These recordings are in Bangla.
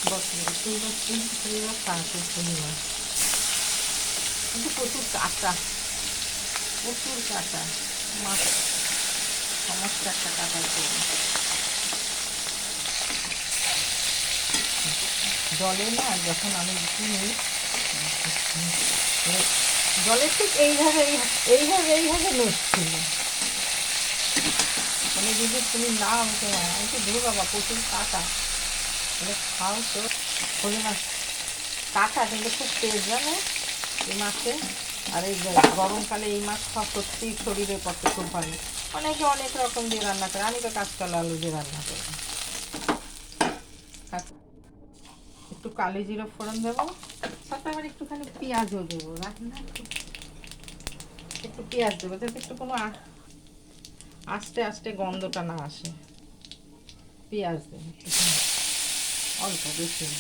চিংড়ি মাছ কিন্তু প্রচুর কাঁচা, প্রচুর কাঁচা মাছ, সমস্ত একটা কাঁচা করবো। জলে না যখন আমি কিনি, জলে ঠিক এইভাবে এইভাবে নড়ছিল, মানে যদি তুমি নাও তোমার, আমি তো ধরো বাবা প্রচুর কাঁচা, মানে খাও তো। হলি মাছ কাঁচা কিন্তু খুব তেজ জানো এই মাছে। আর এই গরমকালে এই মাছ খাওয়া সত্যিই শরীরের পক্ষে খুব ভালো। অনেকে অনেক রকম দিয়ে রান্না করে, আমি তো কাঁচকলা আলু দিয়ে রান্না করি। একটু কালি জিরা ফোড়ন দেবো, সাথে আবার একটুখানি পেঁয়াজও দেবো। রান্না একটু পেঁয়াজ দেবো যাতে একটু কোনো আস্তে আস্তে গন্ধটা না আসে। পেঁয়াজ দেবো অল্প, বেশি না।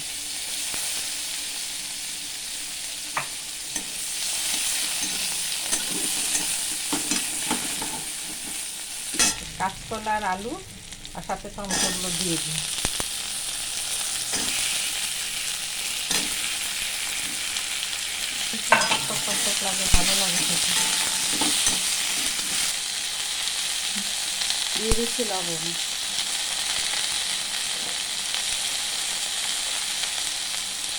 কাঁচকলা আর আলু আর সাথে টমেটোগুলো দিয়ে দিই। লাগে, ভালো লাগে খেতে। দিয়ে দিচ্ছি লবণ,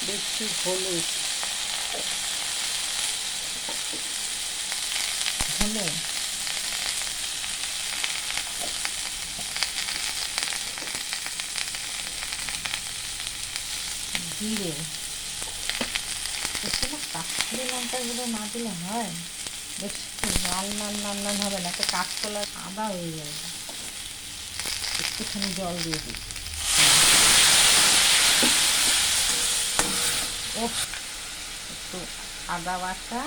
দিচ্ছি হলুদ, হলে জিরে। এখানে কাশ্মীরি লঙ্কাগুলো না দিলে হয়, বেশ লাল লাল লাল লাল হবে না তো, কাঁচকলা আদা হয়ে যাবে। একটুখানি জল দিয়ে দিই। ও একটু আদা বাটা,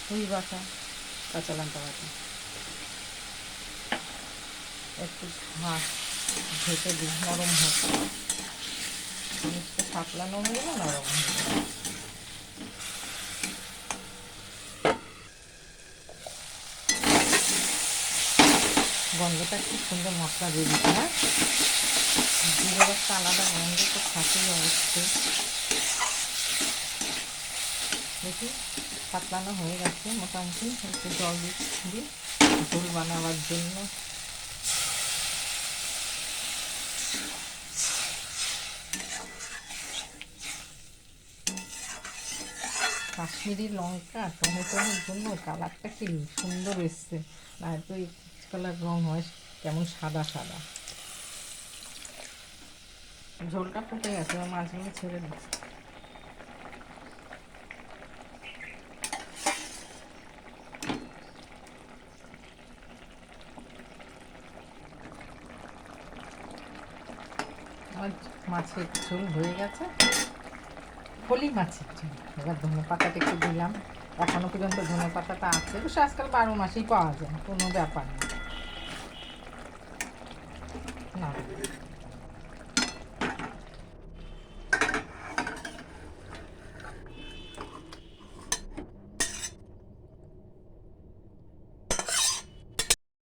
দই বাটা, কাঁচা লঙ্কা বাটা, একটু ঢেকে দিই নরম হোক, জিনিসটা সাতলানো হয়ে গেলে নরম হয়ে যাবে। গন্ধটা খুব সুন্দর মশলা দিয়ে দিতে হয়, জিরের একটা আলাদা গন্ধ তো থাকেই অবশ্যই। দেখি সাতলানো হয়ে গেছে মোটামুটি, একটু জল দিই ঝোল বানাবার জন্য। কাশ্মীরি লঙ্কা টমেটোর জন্য কালারটা কি সুন্দর এসছে, না তো এই কালার রং হয় কেমন সাদা সাদা। ঝোলটা ফুটে গেছে, মাছগুলো ছেড়ে দিই। আমার মাছের ঝোল হয়ে গেছে, ফলি মাছের ঝোল। এবার ধনে পাতাটা একটু দিলাম, এখনো পর্যন্ত ধনে পাতাটা আছে, অবশ্য আজকাল 12 মাসেই পাওয়া যায়, কোনো ব্যাপার না।